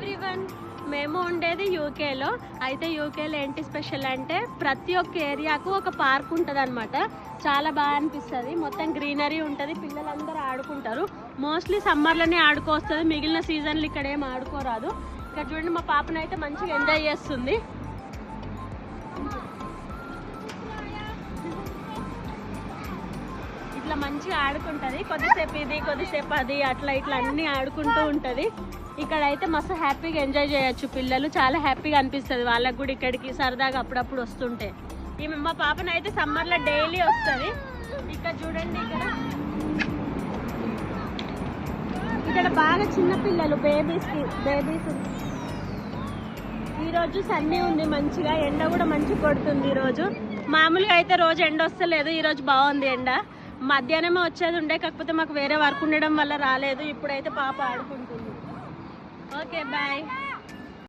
Everyone, మేము ఉండేది యూకేలో. అయితే యూకేలో ఏంటి స్పెషల్ అంటే ప్రతి ఒక్క ఏరియాకు ఒక పార్క్ ఉంటుంది అనమాట. చాలా బాగా అనిపిస్తుంది, మొత్తం గ్రీనరీ ఉంటుంది, పిల్లలందరూ ఆడుకుంటారు. మోస్ట్లీ సమ్మర్లోనే ఆడుకోవస్తుంది, మిగిలిన సీజన్లు ఇక్కడ ఏం ఆడుకోరాదు. ఇక్కడ చూడండి మా పాపనైతే మంచిగా ఎంజాయ్ చేస్తుంది. ఇట్లా మంచిగా ఆడుకుంటుంది, కొద్దిసేపు ఇది కొద్దిసేపు అది అట్లా ఇట్లా అన్నీ ఆడుకుంటూ ఉంటుంది. ఇక్కడైతే మస్తు హ్యాపీగా ఎంజాయ్ చేయొచ్చు పిల్లలు, చాలా హ్యాపీగా అనిపిస్తుంది వాళ్ళకు కూడా ఇక్కడికి సరదాగా అప్పుడప్పుడు వస్తుంటే. ఈమె మా పాపనైతే సమ్మర్లో డైలీ వస్తుంది. ఇక్కడ చూడండి, ఇక్కడ బాగా చిన్న పిల్లలు బేబీస్. ఈరోజు సన్నీ ఉంది, మంచిగా ఎండ కూడా మంచిగా కొడుతుంది. ఈరోజు మామూలుగా అయితే రోజు ఎండ వస్తలేదు, ఈరోజు బాగుంది ఎండ. మధ్యాహ్నమే వచ్చేది ఉండే, కాకపోతే మాకు వేరే వర్క్ ఉండడం వల్ల రాలేదు. ఇప్పుడైతే పాప ఆడుకుంటుంది. Okay bye.